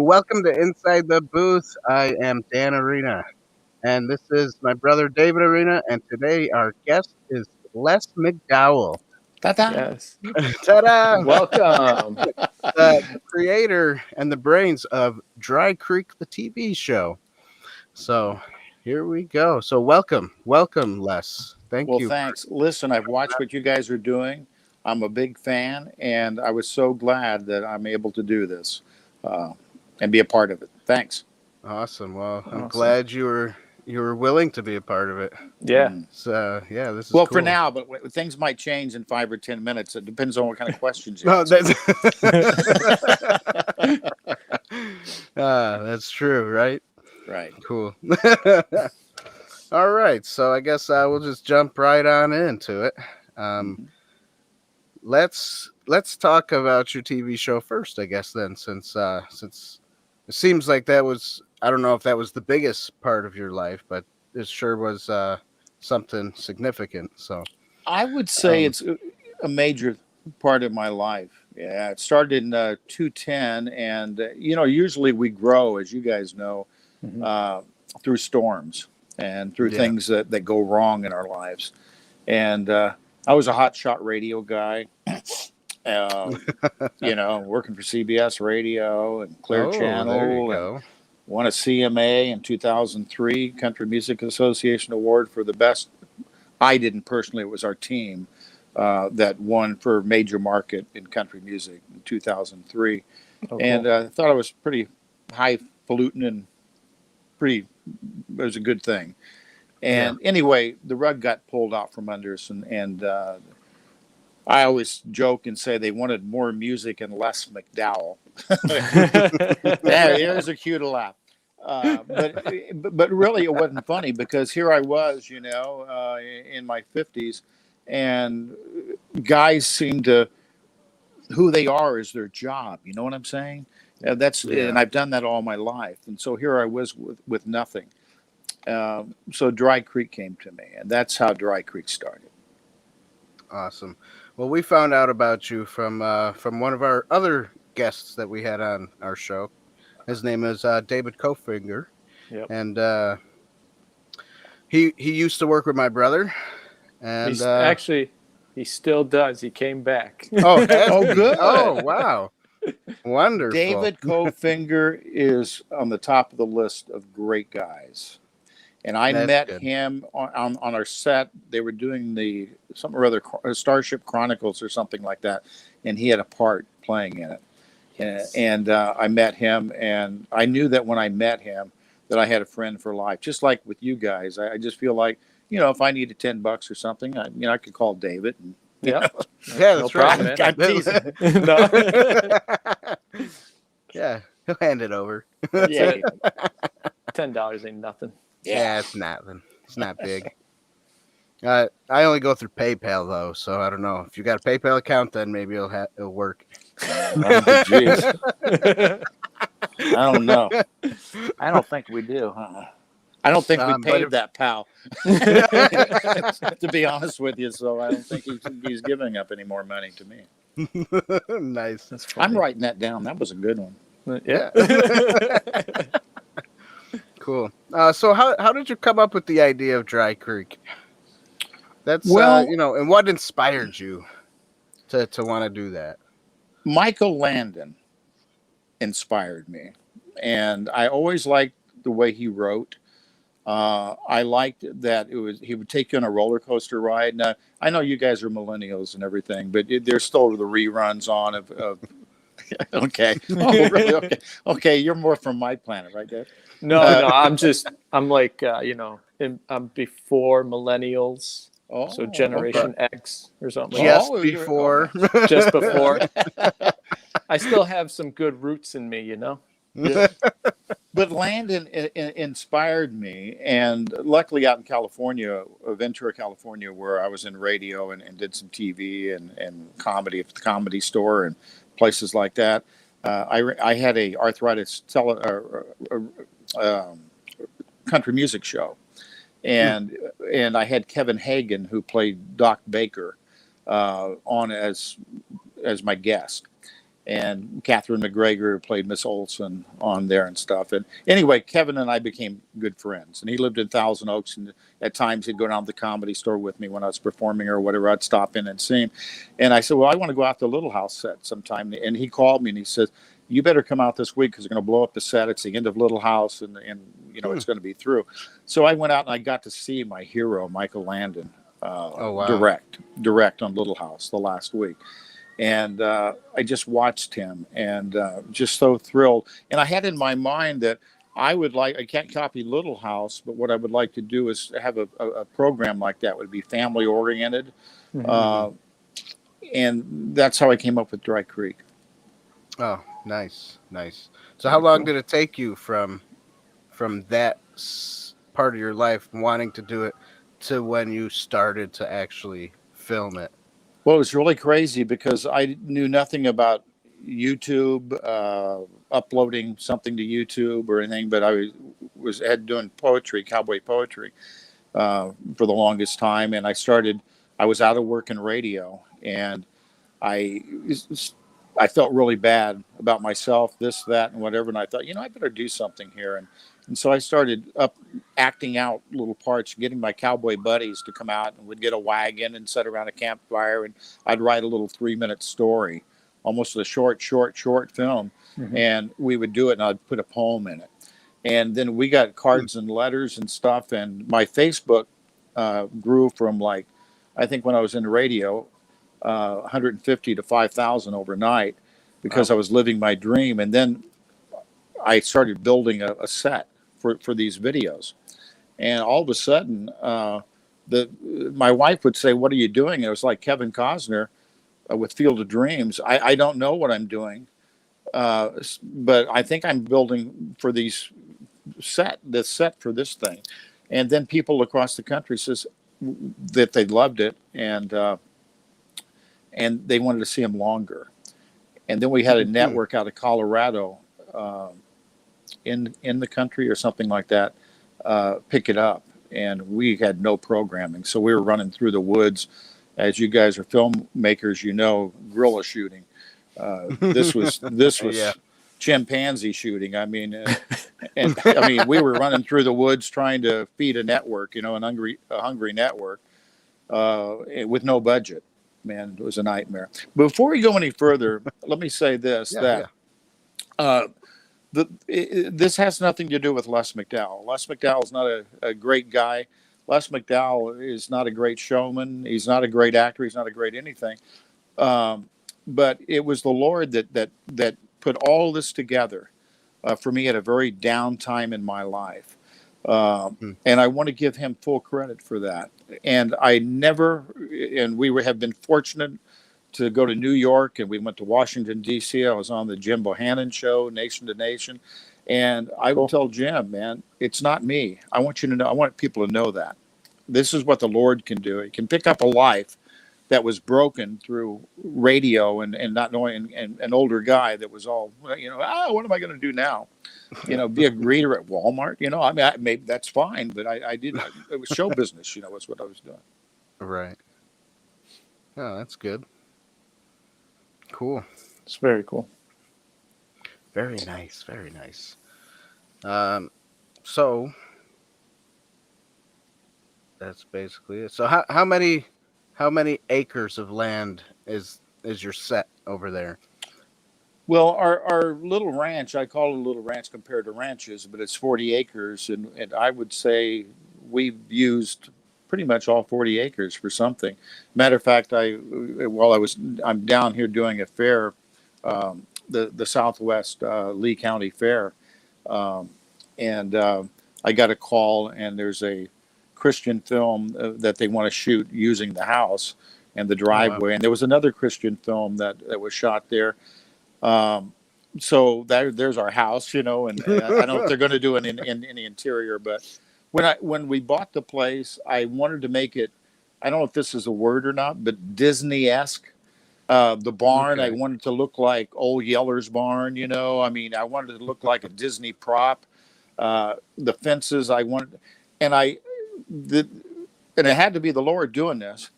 welcome to Inside the Booth. I am Dan Arena, and this is my brother David Arena, and today our guest is Les McDowell. Ta-da. Yes. Ta-da! Welcome. The creator and the brains of Dry Creek, the TV show. So here we go. So welcome, Les. Thank Well, you. thanks. Listen, I've watched what you guys are doing. I'm a big fan, and I was so glad that I'm able to do this and be a part of it. Thanks. Awesome. Well, I'm Awesome. glad you were willing to be a part of it. Yeah. So this is Well, cool. for now, but things might change in 5 or 10 minutes. It depends on what kind of questions you No, ask. that's true, right? Right. Cool. All right, so I guess we'll just jump right on into it. Let's talk about your TV show first, I guess. Then, since it seems like that was, I don't know if that was the biggest part of your life, but it sure was something significant. So I would say it's a major part of my life. Yeah, it started in 2010, and usually we grow, as you guys know, through storms and through things that go wrong in our lives. And I was a hotshot radio guy, working for CBS Radio and Clear Channel. There you go. And won a CMA in 2003 Country Music Association Award for the best. I didn't personally; it was our team that won for major market in country music in 2003. Oh, cool. And I thought I was pretty highfalutin and it was a good thing. And anyway, the rug got pulled out from under us, and I always joke and say they wanted more music and less McDowell. There's a cue to laugh. But really, it wasn't funny because here I was, in my 50s, and guys seem to, who they are is their job. You know what I'm saying? And I've done that all my life. And so here I was with nothing. So Dry Creek came to me, and that's how Dry Creek started. Awesome. Well, we found out about you from one of our other guests that we had on our show. His name is David Kofinger, and he used to work with my brother, and he still does. He came back. Oh, good. Oh, wow. Wonderful. David Kofinger is on the top of the list of great guys. And I met him on our set. They were doing something or other, Starship Chronicles or something like that. And he had a part playing in it. And I met him, and I knew that when I met him that I had a friend for life. Just like with you guys, I just feel like, if I needed $10 or something, I could call David. And, that's right. Man. I'm teasing. No. Yeah, he'll hand it over. Yeah. $10 ain't nothing. Yeah, it's nothing. It's not big. I only go through PayPal though, so I don't know. If you got a PayPal account, then maybe it'll work. Jeez. I don't know. I don't think we do. I don't think we paid that pal. To be honest with you, so I don't think he's giving up any more money to me. Nice. That's funny. I'm writing that down. That was a good one. Yeah. Cool. So how did you come up with the idea of Dry Creek? That's and what inspired you to want to do that? Michael Landon inspired me, and I always liked the way he wrote. I liked that he would take you on a roller coaster ride. Now, I know you guys are millennials and everything, but there's still the reruns on of okay. Oh, really? Okay. You're more from my planet, right, Dave? No, I'm like, I'm before millennials. Oh, so Generation X or something. Just before. Just before. I still have some good roots in me, Yeah. But Landon inspired me, and luckily out in California, Ventura, California, where I was in radio and did some TV and comedy at the Comedy Store and places like that. I had a arthritis country music show, and I had Kevin Hagan, who played Doc Baker, on as my guest. and Catherine McGregor, who played Miss Olson on there and stuff. And anyway, Kevin and I became good friends, and he lived in Thousand Oaks, and at times he'd go down to the Comedy Store with me when I was performing or whatever. I'd stop in and see him. And I said, well, I want to go out to Little House set sometime. And he called me and he said, you better come out this week because they're going to blow up the set. It's the end of Little House, and it's going to be through. So I went out and I got to see my hero, Michael Landon, direct on Little House the last week. And I just watched him and just so thrilled. And I had in my mind that I can't copy Little House, but what I would like to do is have a program like that. Would be family oriented. Mm-hmm. And that's how I came up with Dry Creek. Oh, nice. So how long did it take you from that part of your life wanting to do it to when you started to actually film it? Well, it was really crazy because I knew nothing about YouTube, uploading something to YouTube or anything, but I had doing poetry, cowboy poetry, for the longest time. And I was out of work in radio, and I felt really bad about myself, this, that, and whatever. And I thought, I better do something here. And so I started acting out little parts, getting my cowboy buddies to come out, and we'd get a wagon and sit around a campfire, and I'd write a little 3-minute story, almost a short film. Mm-hmm. And we would do it, and I'd put a poem in it. And then we got cards and letters and stuff. And my Facebook grew from, like, I think when I was in radio, 150 to 5,000 overnight, because I was living my dream. And then I started building a set for these videos, and all of a sudden, my wife would say, "What are you doing?" And it was like Kevin Costner with Field of Dreams. I don't know what I'm doing, but I think I'm building for this set for this thing. And then people across the country says that they loved it, and they wanted to see him longer. And then we had a network out of Colorado, in the country or something like that, pick it up, and we had no programming, so we were running through the woods. As you guys are filmmakers, guerrilla shooting. This was yeah. Chimpanzee shooting. I mean, we were running through the woods trying to feed a network, a hungry network, with no budget. Man, it was a nightmare. Before we go any further, let me say this: this has nothing to do with Les McDowell. Les McDowell is not a great guy. Les McDowell is not a great showman. He's not a great actor. He's not a great anything. But it was the Lord that put all this together for me at a very down time in my life. And I want to give him full credit for that. And we have been fortunate to go to New York, and we went to Washington, D.C. I was on the Jim Bohannon show, Nation to Nation. And I will tell Jim, man, it's not me. I want people to know that. This is what the Lord can do. He can pick up a life that was broken through radio and not knowing, and an older guy that was all, what am I going to do now? Be a greeter at Walmart. Maybe that's fine, but I didn't. It was show business, was what I was doing. Right. Oh, that's good. Cool. It's very cool. Very nice. Very nice. So that's basically it. So how many acres of land is your set over there? Well, our little ranch, I call it a little ranch compared to ranches, but it's 40 acres, and I would say we've used pretty much all 40 acres for something. Matter of fact, I'm down here doing a fair, the Southwest Lee County Fair, and I got a call, and there's a Christian film that they want to shoot using the house and the driveway. Oh, wow. And there was another Christian film that was shot there. So there's our house, and I don't know if they're going to do it in the interior, but when we bought the place, I wanted to make it, I don't know if this is a word or not, but Disney-esque. The barn, okay. I wanted to look like Old Yeller's barn, I wanted it to look like a Disney prop. The fences, and it had to be the Lord doing this.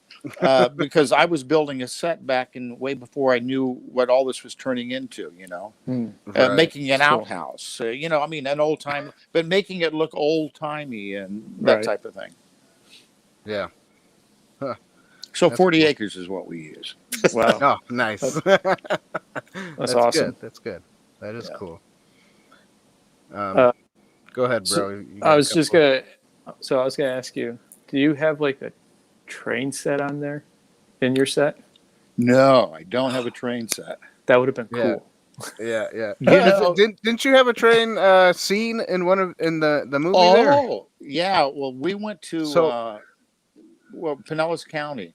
because I was building a set back in way before I knew what all this was turning into, Right. making an Cool. outhouse, I mean, an old time, but making it look old timey and that Right. type of thing. Yeah. Huh. So That's 40 cool. acres is what we use. Wow. Oh, nice. That's awesome. Good. That's good. That is Yeah. cool. Uh, Go ahead, so bro. You got I a was just couple- gonna ask you, do you have like a train set on there in your set? No, I don't have a train set. That would have been Yeah. cool. Yeah. know- Didn't you have a train scene in the movie there? Oh, yeah. Well, we went to So- Pinellas County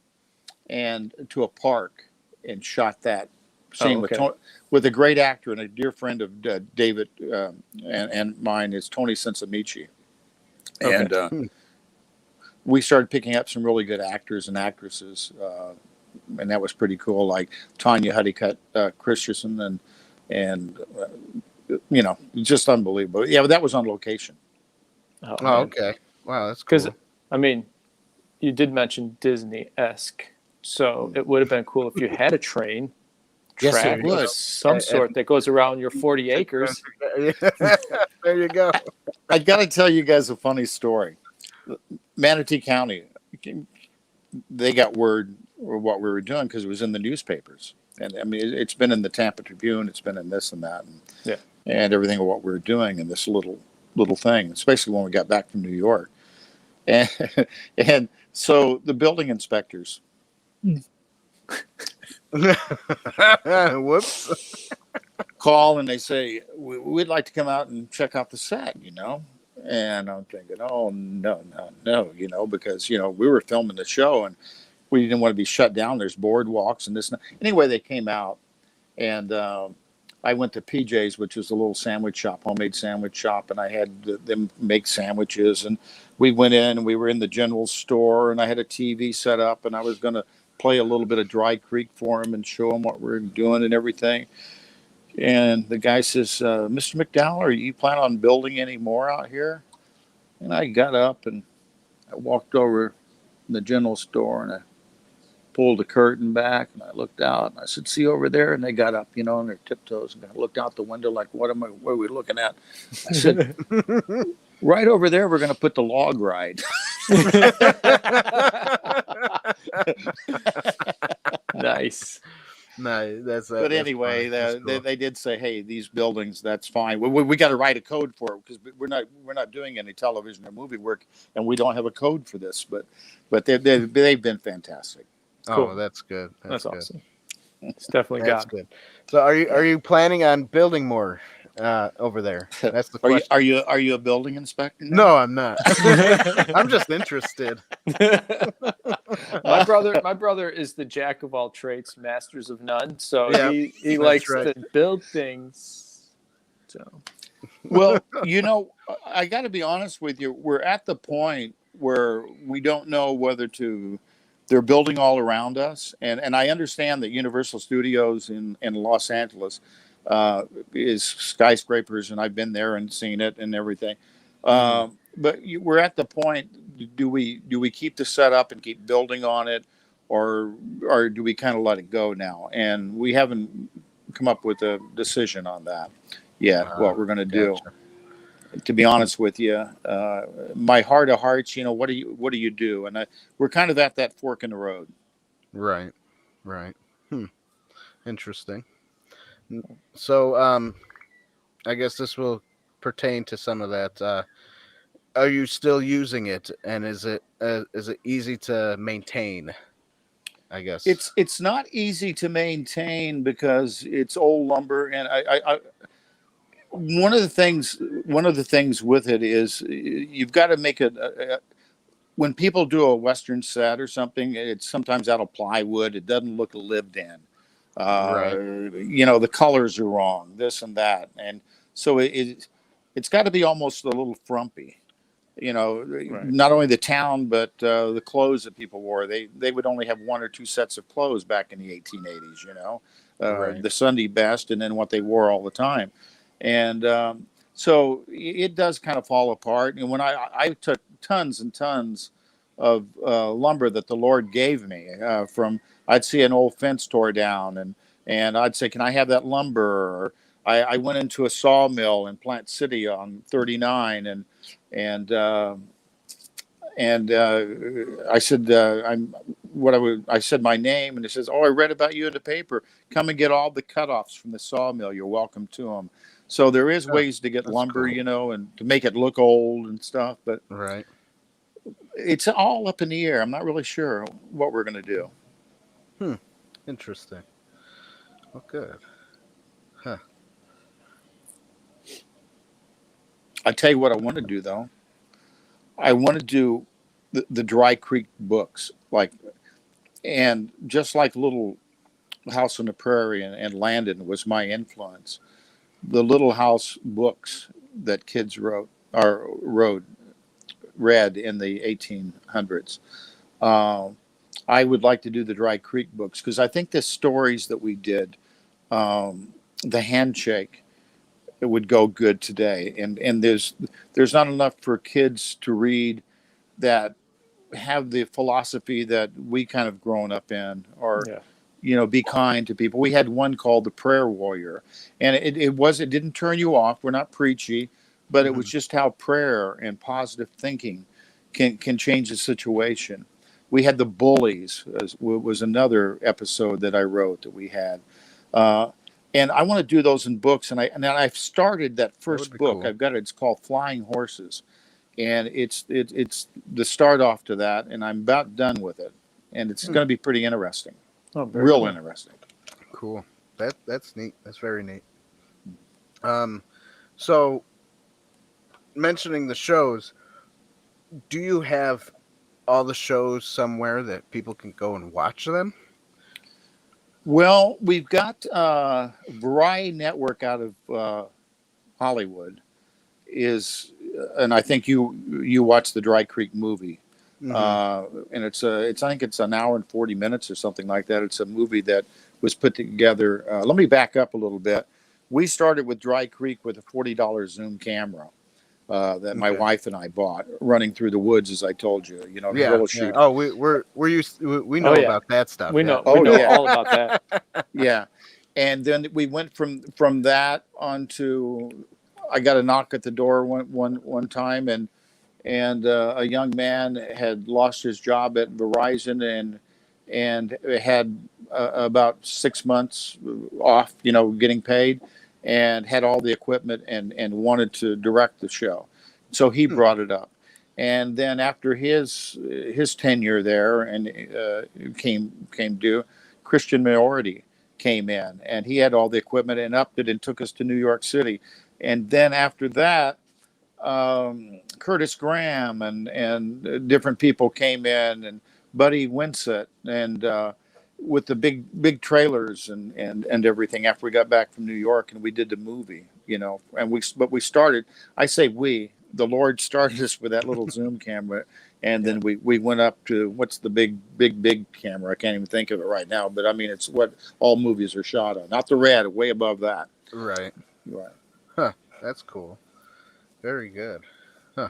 and to a park and shot that scene okay. with a great actor and a dear friend of David and mine is Tony Sensamichi. Okay. And we started picking up some really good actors and actresses, and that was pretty cool. Like Tanya Honeycutt Christensen and just unbelievable. Yeah, but that was on location. Oh, Oh, man. okay. Wow, that's Because cool. I mean, you did mention Disney-esque, so it would have been cool if you had a train Yes, it track would. of some sort that goes around your 40 acres. There you go. I got to tell you guys a funny story. Manatee County, they got word of what we were doing because it was in the newspapers. And I mean, it's been in the Tampa Tribune, it's been in this and that, and everything of what we were doing in this little thing, especially when we got back from New York. And so the building inspectors Whoops. call and they say, we'd like to come out and check out the set, And I'm thinking, oh, no, because, we were filming the show and we didn't want to be shut down. There's boardwalks and this. Anyway, they came out and I went to PJ's, which was a little sandwich shop, homemade sandwich shop. And I had them make sandwiches. And we went in and we were in the general store and I had a TV set up and I was going to play a little bit of Dry Creek for them and show them what we're doing and everything. And the guy says, Mr. McDowell, are you planning on building any more out here? And I got up and I walked over in the general store and I pulled the curtain back and I looked out and I said, see over there? And they got up, on their tiptoes and looked out the window like, what are we looking at? I said, right over there, we're going to put the log ride. Nice. No, But anyway, they did say, "Hey, these buildings, that's fine. We got to write a code for it because we're not doing any television or movie work, and we don't have a code for this." But they've been fantastic. Cool. Oh, that's good. That's good. awesome. It's definitely That's got. good. So, are you planning on building more over there? That's the question. Are you a building inspector now? No, I'm not. I'm just interested. my brother is the jack of all trades, masters of none. So Yeah, he that's likes right. to build things. So Well, I got to be honest with you. We're at the point where we don't know whether to. They're building all around us, and I understand that Universal Studios in Los Angeles is skyscrapers, and I've been there and seen it and everything. But we're at the point: do we keep the setup and keep building on it, or do we kind of let it go now? And we haven't come up with a decision on that yet. What we're going to do. To be honest with you, my heart of hearts, what do you do? And we're kind of at that fork in the road. Right. Interesting. So, I guess this will pertain to some of that. Are you still using it, and is it easy to maintain? I guess It's not easy to maintain because it's old lumber, and I one of the things with it is you've got to make it. When people do a Western set or something, it's sometimes out of plywood. It doesn't look lived in. Right. The colors are wrong, this and that, and so it's got to be almost a little frumpy. Right. Not only the town, but the clothes that people wore. They would only have one or two sets of clothes back in the 1880s. Right. The Sunday best, and then what they wore all the time. And so it does kind of fall apart. And when I took tons and tons lumber that the Lord gave me. From I'd see an old fence tore down, and I'd say, "Can I have that lumber?" Or I went into a sawmill in Plant City on 39, and I said, I said my name, and it says, "Oh, I read about you in the paper. Come and get all the cutoffs from the sawmill. You're welcome to them." So there is ways to get lumber, cool. and to make it look old and stuff, but Right. it's all up in the air. I'm not really sure what we're going to do. Interesting. Oh, good. Huh. I tell you what I want to do, though. I want to do the Dry Creek books, and just like Little House on the Prairie and Landon was my influence. The Little House books that kids read in the 1800s. I would like to do the Dry Creek books because I think the stories that we did, the handshake, it would go good today. And there's not enough for kids to read that have the philosophy that we kind of grown up in, or be kind to people. We had one called The Prayer Warrior, and it didn't turn you off. We're not preachy, but it was just how prayer and positive thinking can change the situation. We had The Bullies, was another episode that I wrote that we had. And I want to do those in books, and I've started that first book. Cool. I've got it. It's called Flying Horses, and it's the start off to that, and I'm about done with it, and it's going to be pretty interesting. Oh, real cool. Interesting. Cool. That's neat. That's very neat. So mentioning the shows, do you have all the shows somewhere that people can go and watch them? Well, we've got Variety Network out of Hollywood and I think you watched the Dry Creek movie, and I think it's an hour and 40 minutes or something like that. It's a movie that was put together. Let me back up a little bit. We started with Dry Creek with a $40 Zoom camera that my wife and I bought, running through the woods, as I told you. Yeah. Shoot. Oh, we know about that stuff. We know all about that. Yeah, and then we went from that on to. I got a knock at the door one time, and a young man had lost his job at Verizon and had about 6 months off, getting paid, and had all the equipment and wanted to direct the show. So he brought it up. And then after his tenure there and came due, Christian Minority came in, and he had all the equipment and upped it and took us to New York City. And then after that, Curtis Graham and different people came in, and Buddy Winsett, and with the big trailers and everything. After we got back from New York, and we did the movie, and we started. I say the Lord started us with that little Zoom camera, and then we went up to what's the big camera? I can't even think of it right now, but I mean it's what all movies are shot on. Not the Red, way above that. Right. Huh. That's cool. Very good. Huh.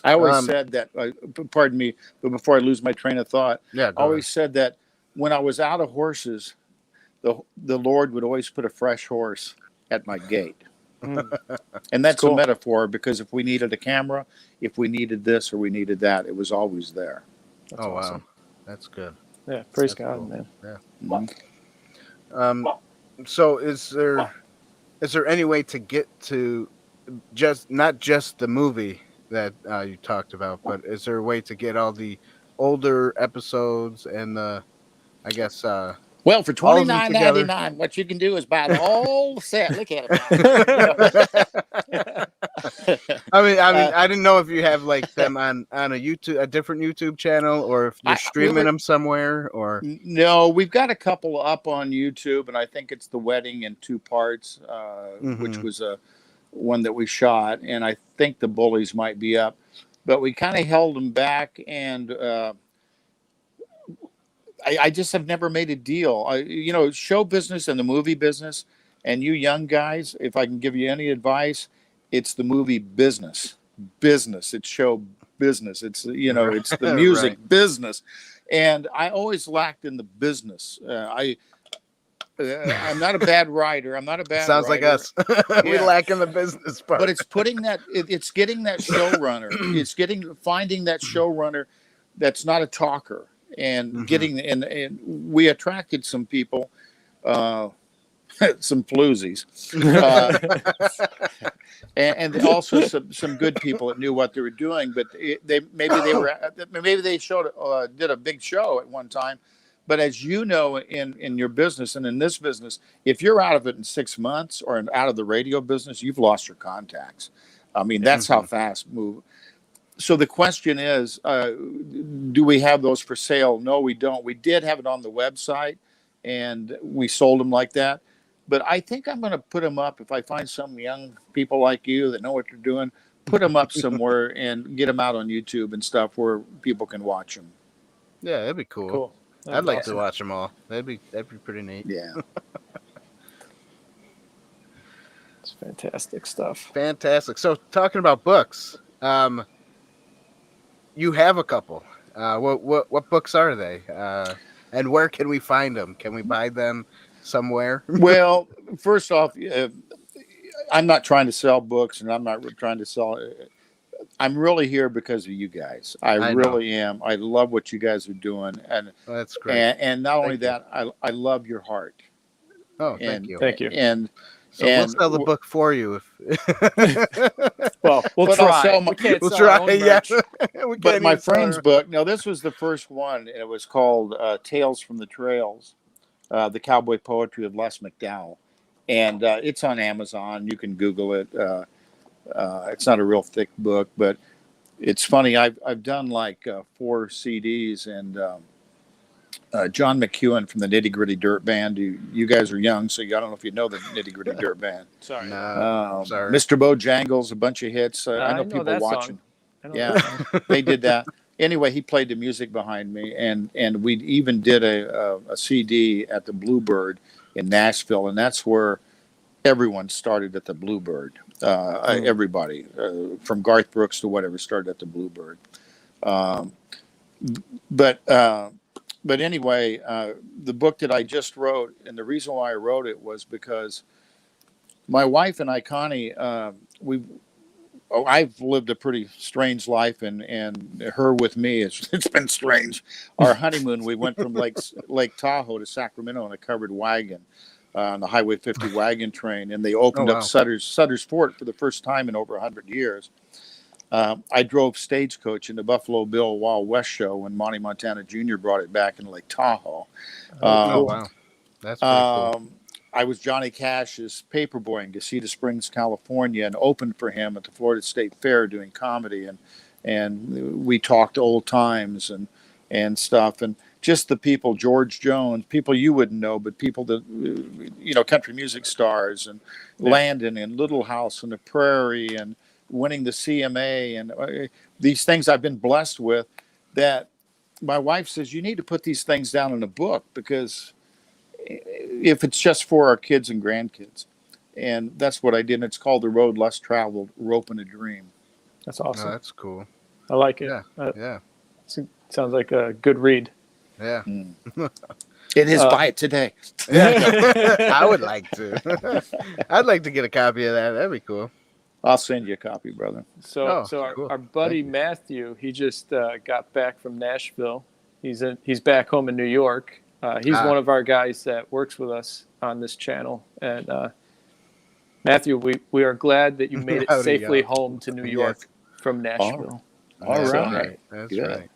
I always said that, pardon me, but before I lose my train of thought, I always said that when I was out of horses, the Lord would always put a fresh horse at my gate. And that's cool. A metaphor, because if we needed a camera, if we needed this or we needed that, it was always there. That's awesome. Wow. That's good. Yeah, praise God, cool. Man. Yeah. So is there any way to get to not just the movie that you talked about, but is there a way to get all the older episodes and I guess well, for $29.99, what you can do is buy the whole set. Look at it. I mean, I didn't know if you have them on a different YouTube channel, or if you're streaming them somewhere, or no. We've got a couple up on YouTube, and I think it's The Wedding in 2 parts, which was one that we shot, and I think The Bullies might be up, but we kind of held them back, and I just have never made a deal. Show business and the movie business, and you young guys, if I can give you any advice, it's the movie business. It's show business. It's it's the music Right. business, and I always lacked in the business. I'm not a bad writer. I'm not a bad Sounds like writer. us. We Yeah. lack in the business part. But it's it's getting that showrunner. It's finding that showrunner that's not a talker, and Mhm. getting and we attracted some people, uh, some floozies, and also some good people that knew what they were doing. But maybe they did a big show at one time. But as you know, in your business and in this business, if you're out of it in 6 months or out of the radio business, you've lost your contacts. I mean, that's how fast move. So the question is, do we have those for sale? No, we don't. We did have it on the website, and we sold them like that. But I think I'm going to put them up if I find some young people like you that know what they're doing. Put them up somewhere and get them out on YouTube and stuff where people can watch them. Yeah, that'd be cool. Cool. I'd like to watch them all. That'd be pretty neat. Yeah. It's fantastic stuff. Fantastic. So talking about books, you have a couple. What books are they? And where can we find them? Can we buy them somewhere? Well, first off, I'm not trying to sell books, and I'm not trying to sell. I'm really here because of you guys. I really am. I love what you guys are doing, and That's great. And not only that, I love your heart. Oh, thank you. Thank you. And so we'll sell the book for you if. Well, we'll But try. we'll Sell our own merch. But my friend's book. Now, this was the first one. And it was called "Tales from the Trails," the cowboy poetry of Les McDowell, and it's on Amazon. You can Google it. It's not a real thick book, but it's funny. I've done like 4 CDs, and John McEwen from the Nitty Gritty Dirt Band. You guys are young, so I don't know if you know the Nitty Gritty Dirt Band. Sorry. Sorry. Mr. Bojangles, a bunch of hits. I know people watching. Yeah, they did that. Anyway, he played the music behind me, and we even did a CD at the Bluebird in Nashville, and that's where everyone started at the Bluebird. Everybody, from Garth Brooks to whatever, started at the Bluebird. But anyway, the book that I just wrote, and the reason why I wrote it was because my wife and I, Connie, I've lived a pretty strange life, and her with me, it's been strange. Our honeymoon, we went from Lake Tahoe to Sacramento in a covered wagon. On the Highway 50 wagon train, and they opened up Sutter's Fort for the first time in over 100 years. I drove stagecoach in the Buffalo Bill Wild West show when Monty Montana Jr. brought it back in Lake Tahoe. Wow, that's pretty cool. I was Johnny Cash's paperboy in Casita Springs, California, and opened for him at the Florida State Fair doing comedy, and we talked old times and stuff, and just the people, George Jones, people you wouldn't know, but people that, country music stars, and Landon and Little House on the Prairie, and winning the CMA, and these things I've been blessed with, that my wife says, you need to put these things down in a book, because if it's just for our kids and grandkids. And that's what I did. And it's called The Road Less Traveled, Rope and a Dream. That's awesome. Oh, that's cool. I like it. Yeah. Sounds like a good read. Yeah. It is. Buy it today. Yeah. I would like to. I'd like to get a copy of that. That'd be cool. I'll send you a copy, brother. So cool. our buddy Matthew, he just got back from Nashville. He's back home in New York. He's one of our guys that works with us on this channel. And Matthew, we are glad that you made it safely home to New York from Nashville. All right. That's right.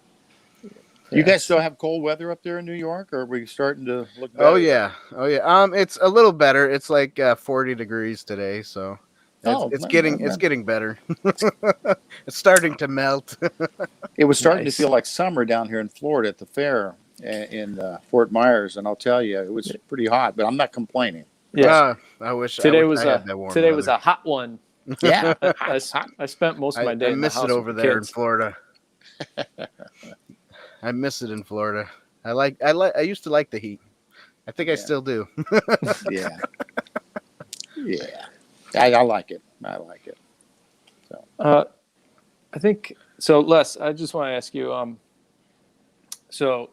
You guys still have cold weather up there in New York, or are we starting to look better? Oh yeah. It's a little better. It's like 40 degrees today, so it's getting better. It's starting to melt. It was starting to feel like summer down here in Florida at the fair in Fort Myers, and I'll tell you, it was pretty hot, but I'm not complaining. Yeah, I wish today was a hot one. Yeah, I spent most of my day. I miss it over there in Florida. I miss it in Florida. I used to like the heat. I think I still do. Yeah. I like it. So I think So Les, I just want to ask you, so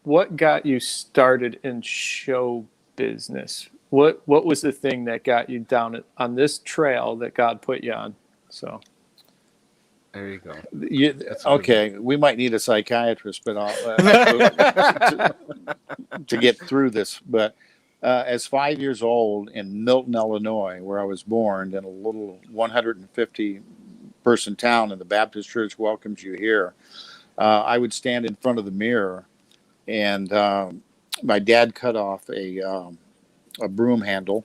what got you started in show business? What was the thing that got you down on this trail that God put you on? So there you go. Okay, we might need a psychiatrist, but to get through this. But as 5 years old in Milton, Illinois, where I was born, in a little 150 person town, and the Baptist Church welcomes you here, I would stand in front of the mirror, and my dad cut off a broom handle,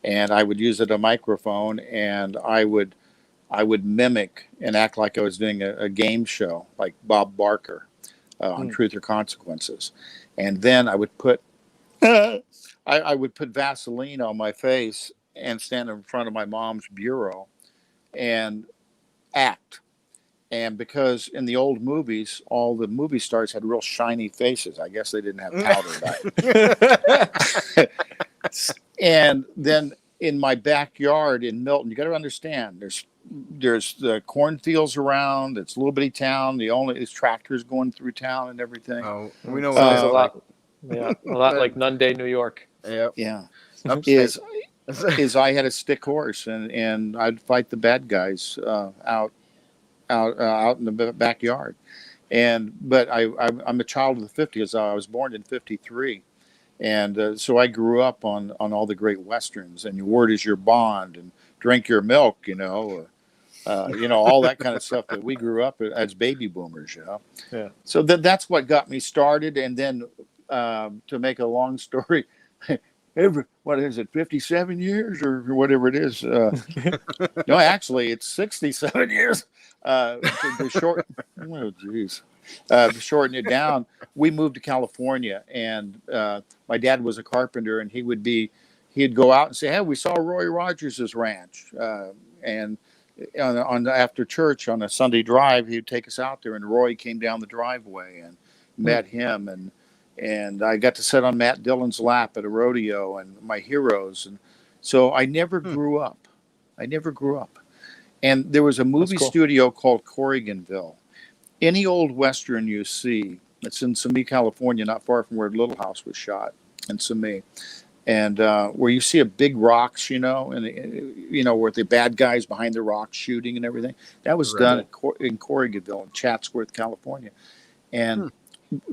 and I would use it a microphone, and I would mimic and act like I was doing a game show, like Bob Barker on Truth or Consequences, and then I would put I would put Vaseline on my face and stand in front of my mom's bureau and act. And because in the old movies, all the movie stars had real shiny faces. I guess they didn't have powder back. And then in my backyard in Milton, you got to understand, there's the cornfields around. It's a little bitty town. There's tractors going through town and everything. Oh, we know sounds a lot like Nunde, New York. Yep. Yeah. Upstate. Is I had a stick horse, and I'd fight the bad guys out in the backyard. But I'm a child of the 50s. I was born in 53. And so I grew up on all the great Westerns, and your word is your bond, and drink your milk, all that kind of stuff that we grew up as baby boomers, Yeah. So that's what got me started. And then to make a long story, what is it, 57 years or whatever it is? No, actually, it's 67 years. To shorten it down, we moved to California, and my dad was a carpenter, and he'd go out and say, "Hey, we saw Roy Rogers' ranch," and after church on a Sunday drive, he'd take us out there, and Roy came down the driveway and met him, and I got to sit on Matt Dillon's lap at a rodeo, and my heroes, and so I never grew up. And there was a movie studio called Corriganville. Any old Western you see, it's in Simi, California, not far from where Little House was shot in Simi. And where you see a big rocks, and where the bad guys behind the rocks shooting and everything. That was done in Corriganville, in Chatsworth, California. And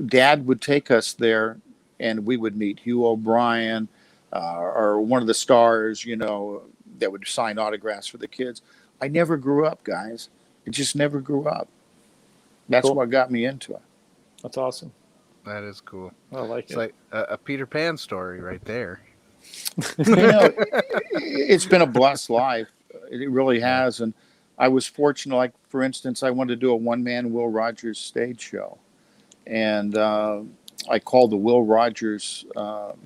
Dad would take us there, and we would meet Hugh O'Brien or one of the stars, that would sign autographs for the kids. I never grew up, guys. I just never grew up. That's what got me into it. That's awesome. That is cool. I like it. It's like a Peter Pan story right there. It's been a blessed life. It really has. And I was fortunate, like, for instance, I wanted to do a one-man Will Rogers stage show. And I called the Will Rogers.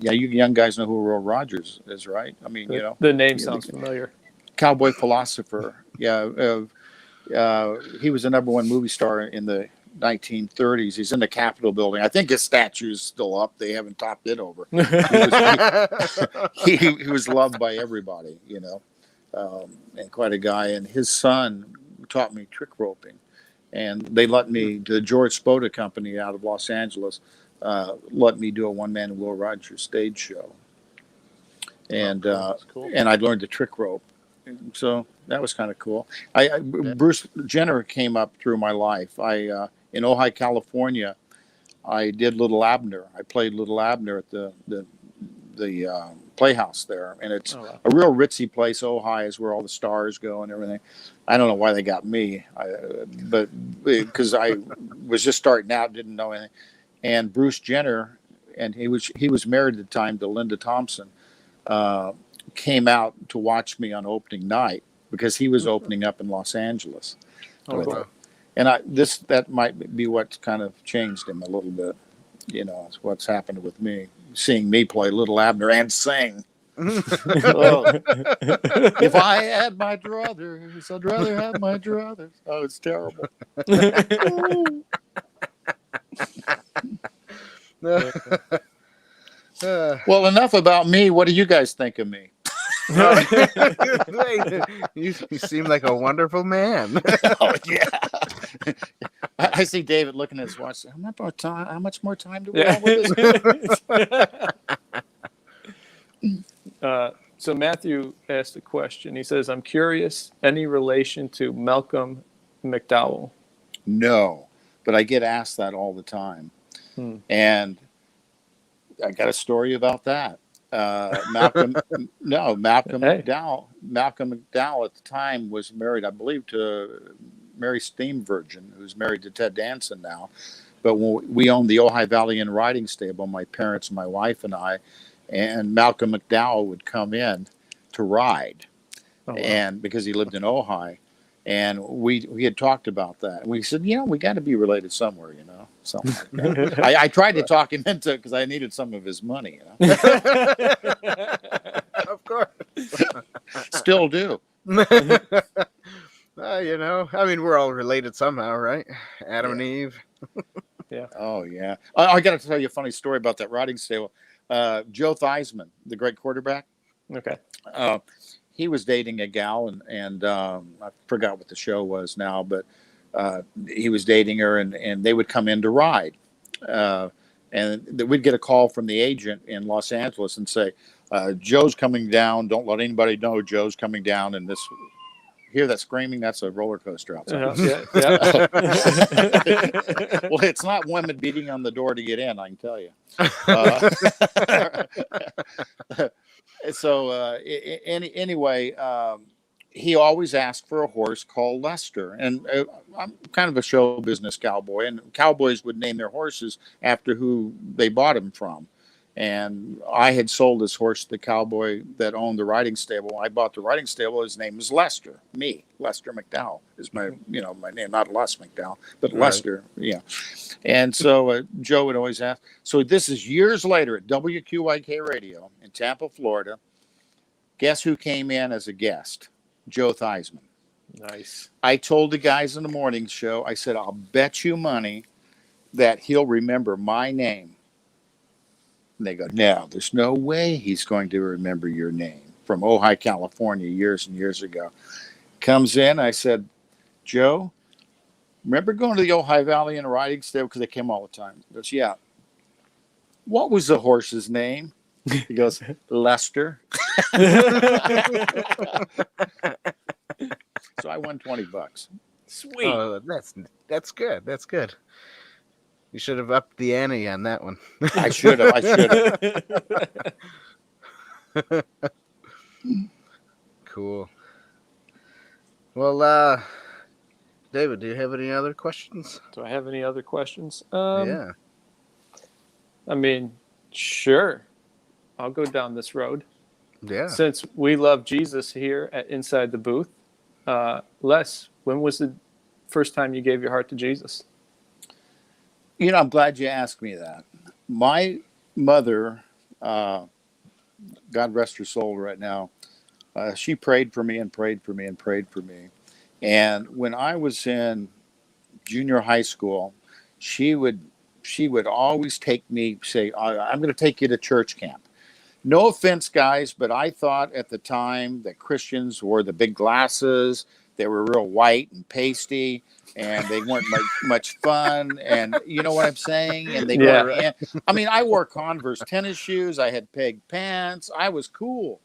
You young guys know who Will Rogers is, right? I mean, the name sounds familiar. Cowboy philosopher. Yeah. He was the #1 movie star in the 1930s. He's in the Capitol building. I think his statue is still up. They haven't topped it over. He was loved by everybody, and quite a guy. And his son taught me trick roping. And they let me, the George Spoda Company out of Los Angeles, let me do a one-man Will Rogers stage show. And cool. And I learned the trick rope. So that was kind of cool. Bruce Jenner came up through my life. In Ojai, California, I did Little Abner. I played Little Abner at the Playhouse there, and it's a real ritzy place. Ojai is where all the stars go and everything. I don't know why they got me, but because I was just starting out, didn't know anything. And Bruce Jenner, and he was married at the time to Linda Thompson, came out to watch me on opening night because he was opening up in Los Angeles. Wow. And that might be what kind of changed him a little bit. It's what's happened with me, seeing me play Little Abner and sing. If I had my druthers, I'd rather have my druthers. Oh, it's terrible. Well, enough about me. What do you guys think of me? You seem like a wonderful man. Oh yeah. I see David looking at his watch. How much more time do we have with this? So Matthew asked a question. He says, "I'm curious. Any relation to Malcolm McDowell?" No, but I get asked that all the time, and I got a story about that. Malcolm McDowell. Malcolm McDowell at the time was married, I believe, to Mary Steenburgen, who's married to Ted Danson now. But when we owned the Ojai Valley Inn riding stable, my parents, my wife, and I, and Malcolm McDowell would come in to ride, and because he lived in Ojai, and we had talked about that, and we said, we got to be related somewhere, something like that. I tried to talk him into it because I needed some of his money, Of course. Still do. I mean, we're all related somehow, right? Adam and Eve. Yeah. Oh yeah. I got to tell you a funny story about that riding stable. Joe Theismann, the great quarterback. Okay. He was dating a gal, and I forgot what the show was now, but he was dating her, and they would come in to ride. And we'd get a call from the agent in Los Angeles and say, Joe's coming down. Don't let anybody know Joe's coming down. And hear that screaming? That's a roller coaster outside. Yeah. Well, it's not women beating on the door to get in, I can tell you. Anyway, he always asked for a horse called Lester. And I'm kind of a show business cowboy, and cowboys would name their horses after who they bought them from. And I had sold this horse to the cowboy that owned the riding stable. I bought the riding stable. His name is Lester. Lester McDowell is my name, not Les McDowell, but right. Lester. Yeah. And so Joe would always ask. So this is years later at WQYK Radio in Tampa, Florida. Guess who came in as a guest? Joe Theismann. Nice. I told the guys in the morning show, I said, I'll bet you money that he'll remember my name. And they go, no, there's no way he's going to remember your name. From Ojai, California, years and years ago. Comes in, I said, Joe, remember going to the Ojai Valley Inn riding stable? Because they came all the time. He goes, yeah. What was the horse's name? He goes, Lester. So I won $20. Sweet. Oh, that's good. That's good. You should have upped the ante on that one. I should have. Cool. Well, David, do you have any other questions? Do I have any other questions? Yeah. I mean, sure. I'll go down this road. Yeah. Since we love Jesus here at Inside the Booth, Les, when was the first time you gave your heart to Jesus? I'm glad you asked me that. My mother, God rest her soul right now, she prayed for me and prayed for me and prayed for me. And when I was in junior high school, she would always take me, say, I'm going to take you to church camp. No offense, guys, but I thought at the time that Christians wore the big glasses. They were real white and pasty, and they weren't much fun. And you know what I'm saying? And I wore Converse tennis shoes. I had peg pants. I was cool.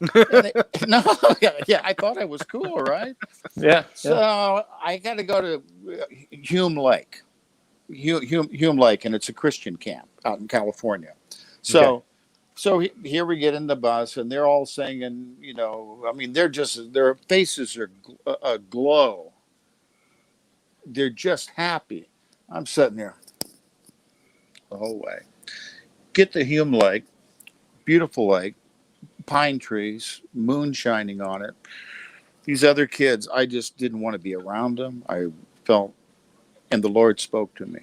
I thought I was cool, right? Yeah. So I got to go to Hume Lake, and it's a Christian camp out in California. So here we get in the bus, and they're all singing. Their faces are aglow. They're just happy. I'm sitting there the whole way. Get to Hume Lake, beautiful lake, pine trees, moon shining on it. These other kids, I just didn't want to be around them. I felt, and the Lord spoke to me.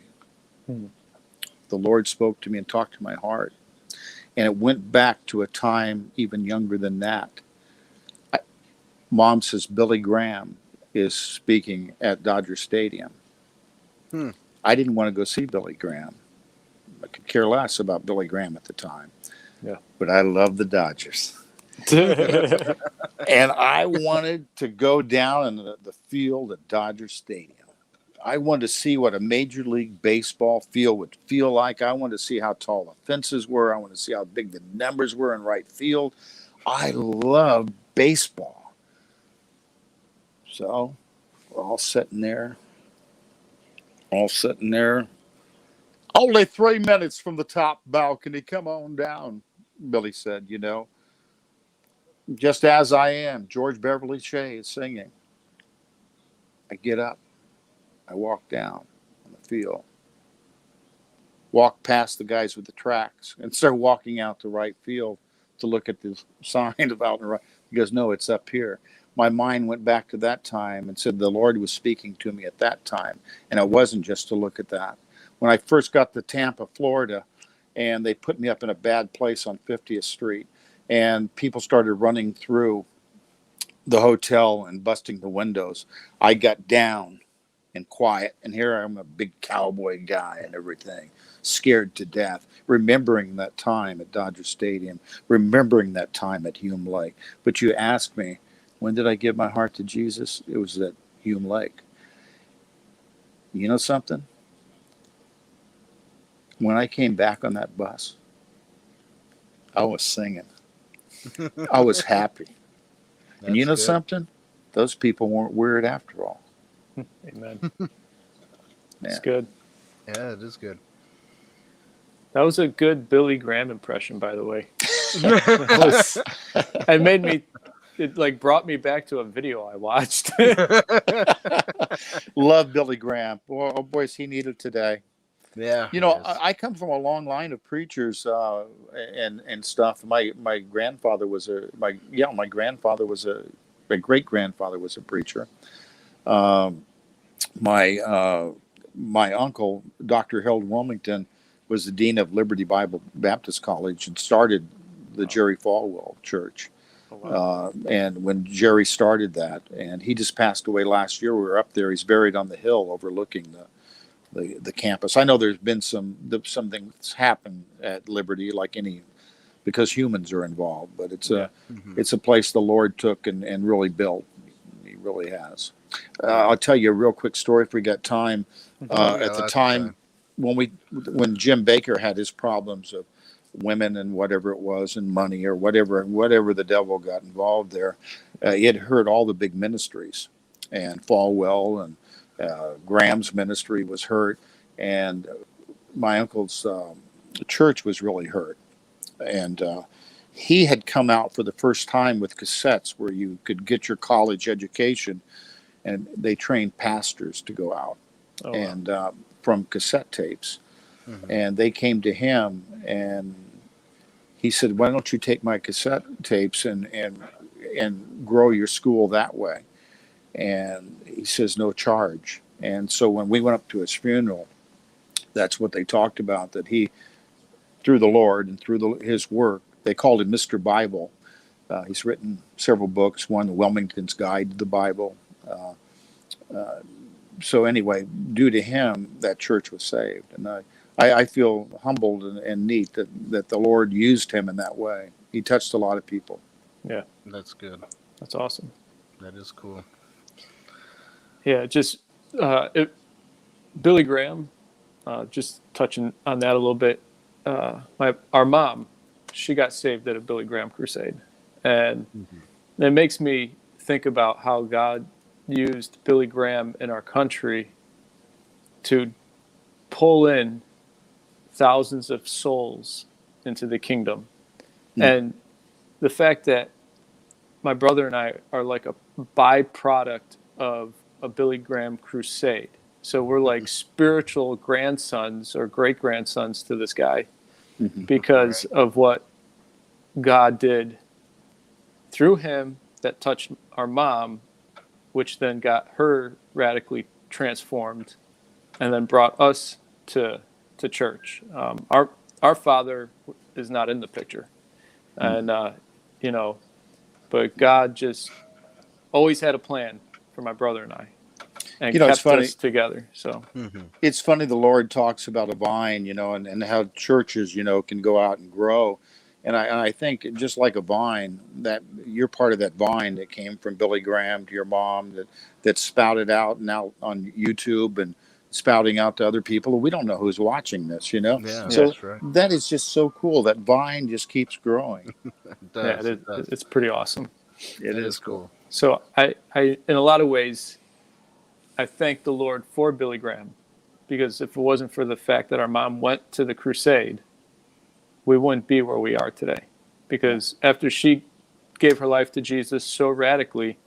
The Lord spoke to me and talked to my heart. And it went back to a time even younger than that. Mom says Billy Graham is speaking at Dodger Stadium. I didn't want to go see Billy Graham. I could care less about Billy Graham at the time. Yeah. But I love the Dodgers. And I wanted to go down in the field at Dodger Stadium. I wanted to see what a Major League Baseball field would feel like. I wanted to see how tall the fences were. I wanted to see how big the numbers were in right field. I love baseball. So we're all sitting there. Only 3 minutes from the top balcony. Come on down, Billy said, Just as I am. George Beverly Shea is singing. I get up. I walk down on the field. Walk past the guys with the tracks and start walking out to right field to look at the sign of out in right. He goes, no, it's up here. My mind went back to that time and said the Lord was speaking to me at that time. And it wasn't just to look at that. When I first got to Tampa, Florida, and they put me up in a bad place on 50th Street, and people started running through the hotel and busting the windows, I got down and quiet. And here I'm a big cowboy guy and everything, scared to death, remembering that time at Dodger Stadium, remembering that time at Hume Lake. But you asked me, when did I give my heart to Jesus? It was at Hume Lake. You know something? When I came back on that bus, I was singing. I was happy. And you know good. Something? Those people weren't weird after all. Amen. That's good. Yeah, it is good. That was a good Billy Graham impression, by the way. It brought me back to a video I watched. Love Billy Graham. Oh, boys, he needed today. Yeah. I come from a long line of preachers and stuff. My great grandfather was a preacher. My uncle, Dr. Harold Wilmington, was the dean of Liberty Bible Baptist College and started the Jerry Falwell Church. Oh, wow. And when Jerry started that, and he just passed away last year, we were up there. He's buried on the hill overlooking the campus. I know there's been some things happen at Liberty, because humans are involved, but it's a place the Lord took and really built. He really has. I'll tell you a real quick story if we got time. At the time when Jim Baker had his problems of women and whatever it was and money or whatever the devil got involved there, he had heard all the big ministries, and Falwell and Graham's ministry was hurt, and my uncle's church was really hurt, and he had come out for the first time with cassettes where you could get your college education, and they trained pastors to go out from cassette tapes. Mm-hmm. And they came to him and he said, why don't you take my cassette tapes and grow your school that way? And he says, no charge. And so when we went up to his funeral, that's what they talked about, that he, through the Lord and through his work, they called him Mr. Bible. He's written several books, one, Wilmington's Guide to the Bible. So anyway, due to him, that church was saved. And I feel humbled and neat that the Lord used him in that way. He touched a lot of people. Yeah. That's good. That's awesome. That is cool. Yeah, just Billy Graham, just touching on that a little bit. Our mom, she got saved at a Billy Graham crusade. And it makes me think about how God used Billy Graham in our country to pull in thousands of souls into the kingdom. And the fact that my brother and I are like a byproduct of a Billy Graham crusade. So we're like spiritual grandsons or great grandsons to this guy because of what God did through him that touched our mom, which then got her radically transformed and then brought us to church. Our father is not in the picture. And, but God just always had a plan for my brother and I and kept us together. So it's funny. The Lord talks about a vine, and how churches, can go out and grow. And I think just like a vine, that you're part of that vine that came from Billy Graham to your mom, that spouted out now on YouTube and spouting out to other people. We don't know who's watching this, you know. Yeah, So that's right. that is just so cool. That vine just keeps growing. It does. Yeah, It does. it's pretty awesome. It is cool. So I, in a lot of ways, I thank the Lord for Billy Graham, because if it wasn't for the fact that our mom went to the Crusade, we wouldn't be where we are today. Because after she gave her life to Jesus so radically,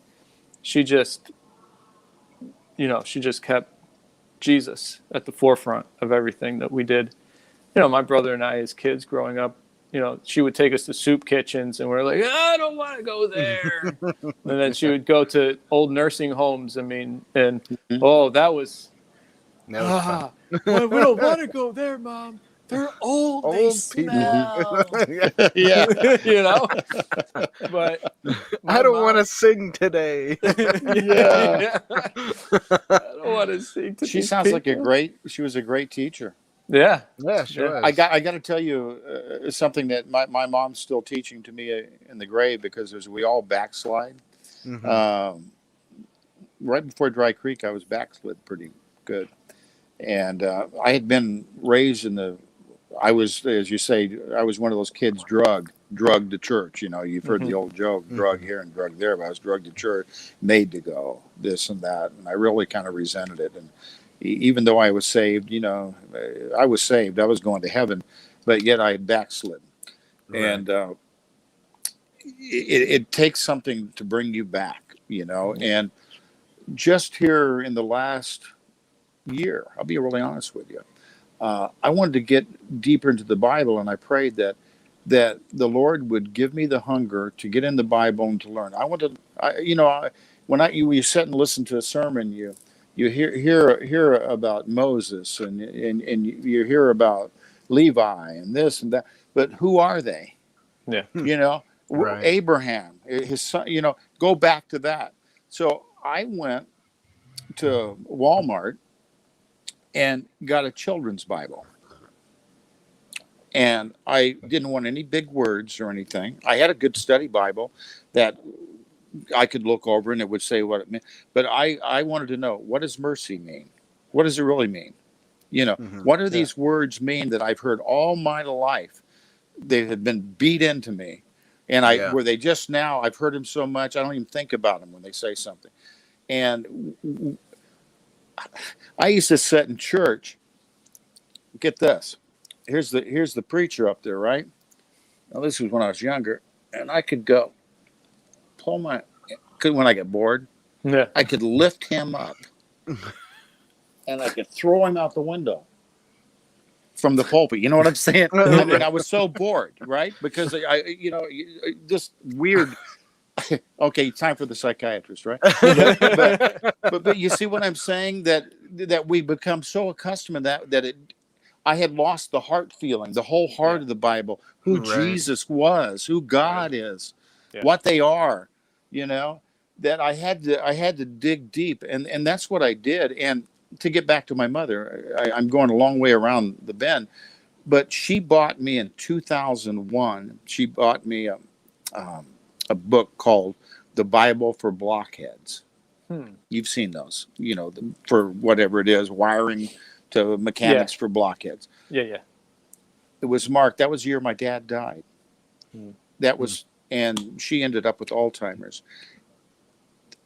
she just kept Jesus at the forefront of everything that we did. You know, my brother and I, as kids growing up, you know, she would take us to soup kitchens and we're like, I don't want to go there. And then she would go to old nursing homes. I mean, and that was fun. well, we don't want to go there, Mom. They're old. They Old smell. Yeah. You know? But I don't want to sing today. Yeah. I don't want to sing to She these sounds like people. she was a great teacher. Yeah. Yeah, she was. I got to tell you something that my mom's still teaching to me in the grave, because as we all backslide, right before Dry Creek, I was backslid pretty good. And I had been raised I was, as you say, I was one of those kids drugged to church. You know, you've heard the old joke, drug here and drug there, but I was drugged to church, made to go, this and that. And I really kind of resented it. And even though I was saved, you know, I was saved, I was going to heaven, but yet I had backslid. Right. And it takes something to bring you back, you know. And just here in the last year, I'll be really honest with you, I wanted to get deeper into the Bible, and I prayed that the Lord would give me the hunger to get in the Bible and to learn. When you sit and listen to a sermon, you hear about Moses and you hear about Levi and this and that, but who are they? Yeah, you know, right. Abraham, his son. You know, go back to that. So I went to Walmart and got a children's Bible. And I didn't want any big words or anything. I had a good study Bible that I could look over and it would say what it meant. But I wanted to know, what does mercy mean? What does it really mean? You know, what do these words mean that I've heard all my life? They had been beat into me. And were they just now, I've heard them so much, I don't even think about them when they say something. And I used to sit in church. Get this. Here's the preacher up there, right? Now this was when I was younger, and I could go when I get bored, I could lift him up, and I could throw him out the window from the pulpit. You know what I'm saying? I mean, I was so bored, right? Because this weird. Okay, time for the psychiatrist, right? But you see what I'm saying? That we become so accustomed to that I had lost the heart feeling, the whole heart of the Bible, who Jesus was, who God is, what they are, you know, that I had to dig deep. And that's what I did. And to get back to my mother, I'm going a long way around the bend, but she bought me in 2001, she bought me a book called The Bible for Blockheads. You've seen those, you know, for whatever it is, wiring to mechanics for blockheads. Yeah. It was marked. That was the year my dad died. That was, and she ended up with Alzheimer's.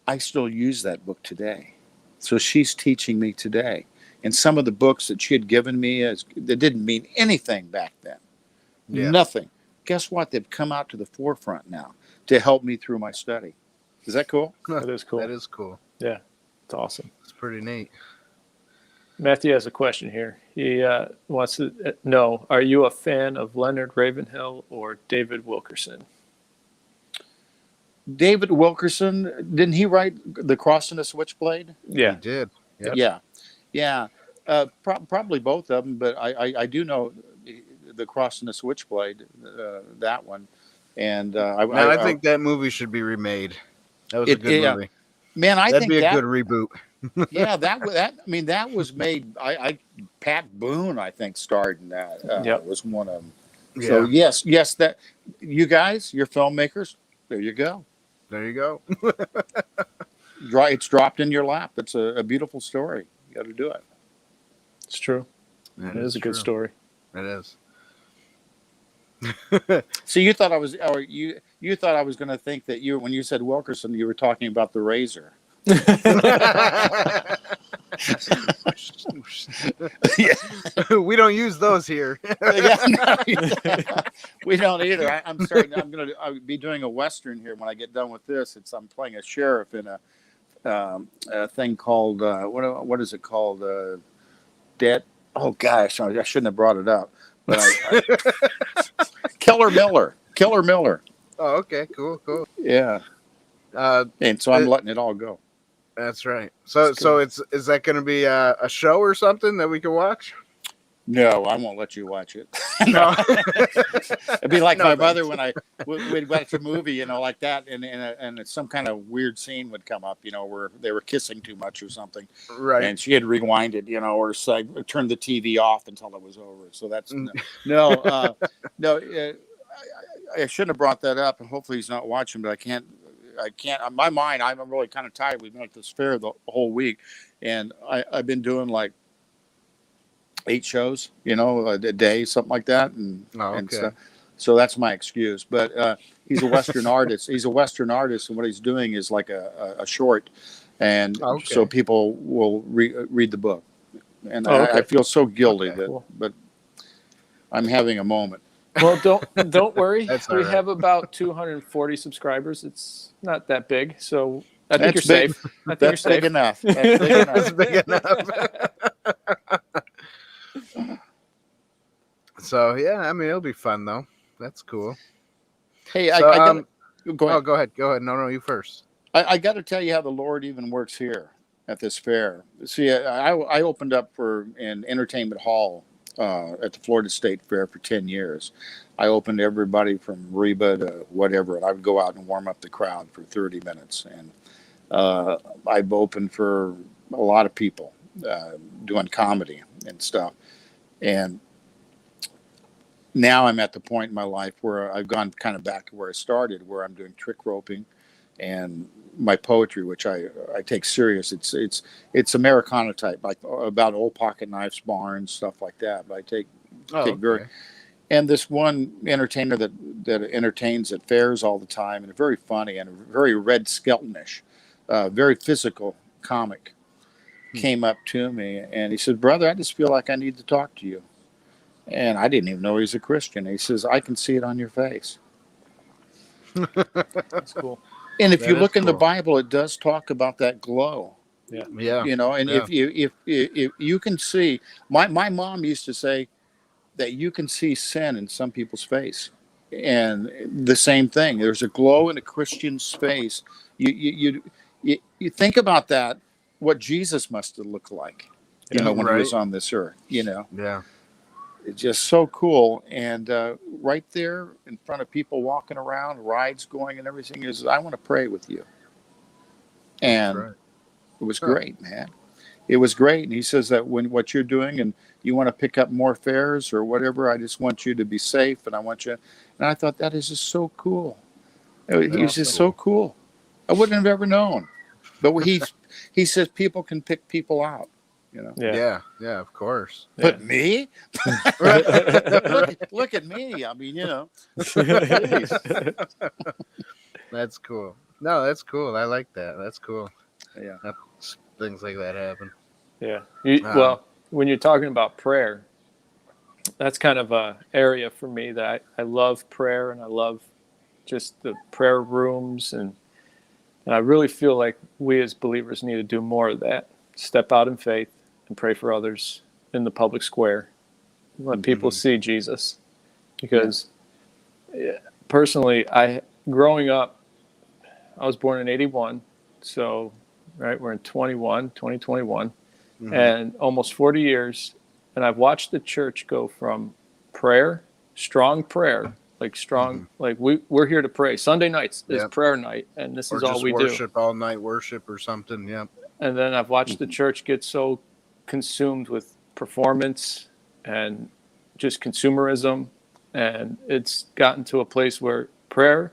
I still use that book today. So she's teaching me today. And some of the books that she had given me, that didn't mean anything back then. Nothing. Guess what? They've come out to the forefront now to help me through my study. Is that cool? That is cool. That is cool. Yeah, it's awesome. It's pretty neat. Matthew has a question here. He wants to know, are you a fan of Leonard Ravenhill or David Wilkerson? David Wilkerson, didn't he write The Cross and the Switchblade? Yeah, he did. Yep. Yeah. Probably both of them, but I do know The Cross and the Switchblade, that one. And I think that movie should be remade. That was a good movie. Man, that'd be a good reboot. Yeah, that was made. Pat Boone, I think, starred in that. Was one of them. So Yeah. yes, that you guys, you're filmmakers. There you go. There you go. It's dropped in your lap. It's a beautiful story. You got to do it. It's true. That It is a good true. story. It is. So you thought I was, or you thought I was going to think that when you said Wilkerson, you were talking about the razor. We don't use those here. We don't either. I'm going to be doing a Western here when I get done with this. I'm playing a sheriff in a thing called, what is it called? Dead. Oh gosh, I shouldn't have brought it up. But Killer Miller. Oh, okay, cool. Yeah. And so I'm letting it all go. That's right. So is that going to be a show or something that we can watch? No, I won't let you watch it. No. It'd be like my mother when we'd watch a movie, like that, and some kind of weird scene would come up, where they were kissing too much or something, Right? And she had rewinded, or turned the TV off until it was over. So that's no. I shouldn't have brought that up, and hopefully he's not watching, but I can't. On my mind, I'm really kind of tired. We've been at this fair the whole week, and I've been doing like 8 shows, a day, something like that, and stuff. So that's my excuse. But he's a Western artist. He's a Western artist, and what he's doing is like a short, and so people will read the book. And I feel so guilty but I'm having a moment. Well, don't worry. We have about 240 subscribers. It's not that big, so I think you're safe. I think that's you're safe. Big enough. That's big enough. That's big enough. So yeah, I mean, it'll be fun though. That's cool. Hey, so, go ahead. Oh, go ahead. No, you first. I got to tell you how the Lord even works here at this fair. See, I opened up for an entertainment hall at the Florida State Fair for 10 years. I opened everybody from Reba to whatever, and I would go out and warm up the crowd for 30 minutes. And I've opened for a lot of people doing comedy and stuff. And now I'm at the point in my life where I've gone kind of back to where I started, where I'm doing trick roping and my poetry, which I take serious. It's Americana type, like about old pocket knives, barns, stuff like that. But I take very. And this one entertainer that entertains at fairs all the time, and very funny and very Red Skeltonish, very physical comic, came up to me and he said, "Brother, I just feel like I need to talk to you." And I didn't even know he's a Christian. He says, "I can see it on your face." That's cool. And if you look in the Bible, it does talk about that glow. Yeah. And if you can see, my mom used to say that you can see sin in some people's face, and the same thing. There's a glow in a Christian's face. You think about that. What Jesus must have looked like, when he was on this earth. Yeah. It's just so cool. And right there in front of people walking around, rides going and everything, is I want to pray with you. And it was great, man. It was great. And he says that when what you're doing and you want to pick up more fares or whatever, I just want you to be safe. And I want you. And I thought that is just so cool. He's just so cool. I wouldn't have ever known. But he says people can pick people out. Yeah, of course. But me? look at me. I mean, That's cool. No, that's cool. I like that. That's cool. Yeah. Things like that happen. Yeah. Well, when you're talking about prayer, that's kind of a area for me that I love prayer, and I love just the prayer rooms, and I really feel like we as believers need to do more of that. Step out in faith and pray for others in the public square. Let people see Jesus. Because personally, growing up, I was born in 81. So, we're in 2021, and almost 40 years. And I've watched the church go from prayer, strong prayer, like strong, like we're here to pray. Sunday nights is prayer night, and this is all we do. Worship all night, worship or something. Yeah. And then I've watched the church get so consumed with performance and just consumerism and it's gotten to a place where prayer,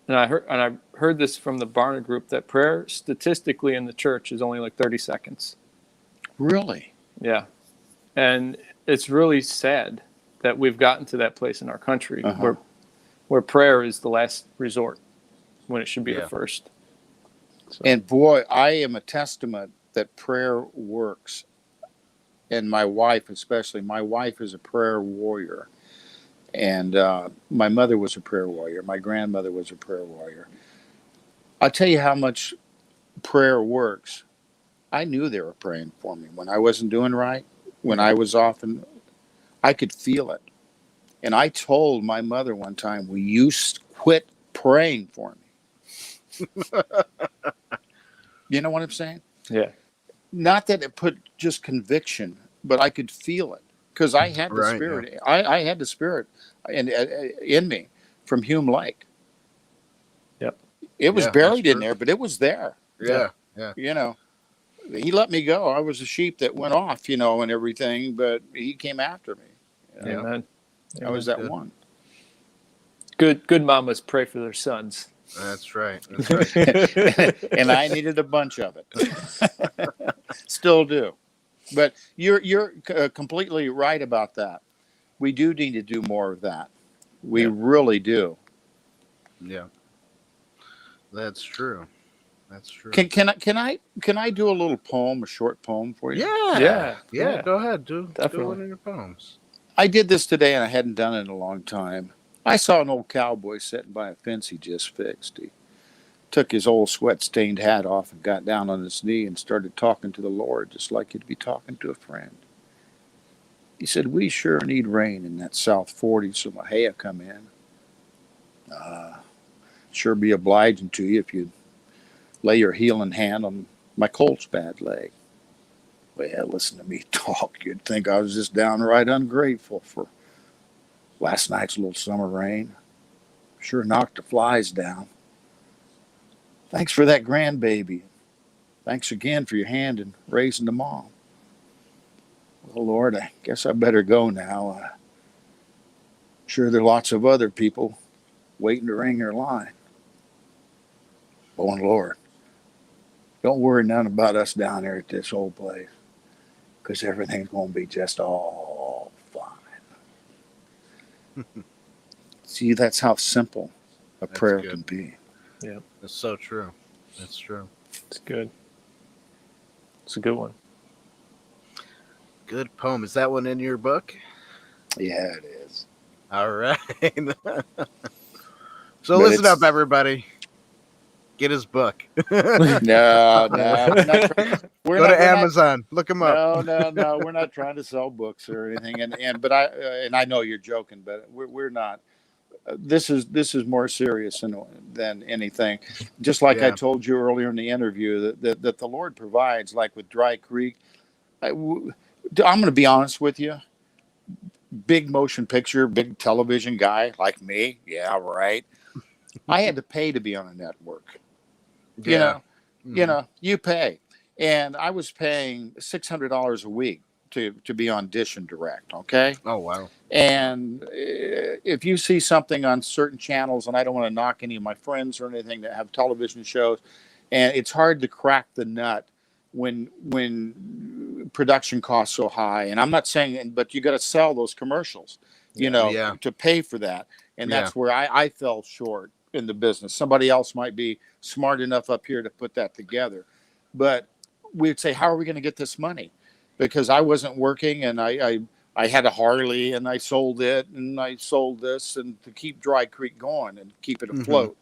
and I heard this from the Barna group, that prayer statistically in the church is only like 30 seconds. Really? Yeah. And it's really sad that we've gotten to that place in our country where prayer is the last resort when it should be the first. So. And boy, I am a testament that prayer works. And my wife, especially, my wife is a prayer warrior. And my mother was a prayer warrior. My grandmother was a prayer warrior. I'll tell you how much prayer works. I knew they were praying for me when I wasn't doing right, when I was off, and I could feel it. And I told my mother one time, will you quit praying for me? You know what I'm saying? Yeah. Not that it put just conviction, but I could feel it because I had the spirit. Yeah. I had the spirit in me from Hume Lake. Yep. It was buried in there, but it was there. Yeah. You know, he let me go. I was a sheep that went off, you know, and everything, but he came after me. You know? Amen. I was that one. Good mamas pray for their sons. That's right. That's right. And I needed a bunch of it. Still do. But you're completely right about that. We do need to do more of that. We really do. Yeah. That's true. That's true. Can I do a little poem, a short poem for you? Yeah. Go ahead. Do one of your poems. I did this today, and I hadn't done it in a long time. I saw an old cowboy sitting by a fence he just fixed. He took his old sweat-stained hat off and got down on his knee and started talking to the Lord, just like you'd be talking to a friend. He said, we sure need rain in that South 40 so Mahia come in. Sure be obliging to you if you'd lay your healing hand on my colt's bad leg. Well, listen to me talk. You'd think I was just downright ungrateful for last night's little summer rain. Sure knocked the flies down. Thanks for that grandbaby. Thanks again for your hand in raising the mom. Well, Lord, I guess I better go now. Sure there are lots of other people waiting to ring their line. Oh, and Lord, don't worry none about us down there at this old place, because everything's going to be just all fine. See, that's how simple a prayer can be. Yeah, that's so true. That's true. It's good. It's a good one. Good poem. Is that one in your book? Yeah, it is. All right. So listen up, everybody. Get his book. No. Go to Amazon. Look him up. No. We're not trying to sell books or anything. But I know you're joking, but we're not. This is more serious than anything. Just like I told you earlier in the interview that the Lord provides, like with Dry Creek. I'm going to be honest with you. Big motion picture, big television guy like me. Yeah, right. I had to pay to be on a network. Yeah. You pay. And I was paying $600 a week to be on Dish and Direct, okay? Oh, wow. And if you see something on certain channels, and I don't want to knock any of my friends or anything that have television shows, and it's hard to crack the nut when production costs so high. And I'm not saying, but you got to sell those commercials, to pay for that. And that's where I fell short in the business. Somebody else might be smart enough up here to put that together. But we'd say, how are we going to get this money? Because I wasn't working, and I had a Harley, and I sold it, and I sold this, and to keep Dry Creek going and keep it afloat.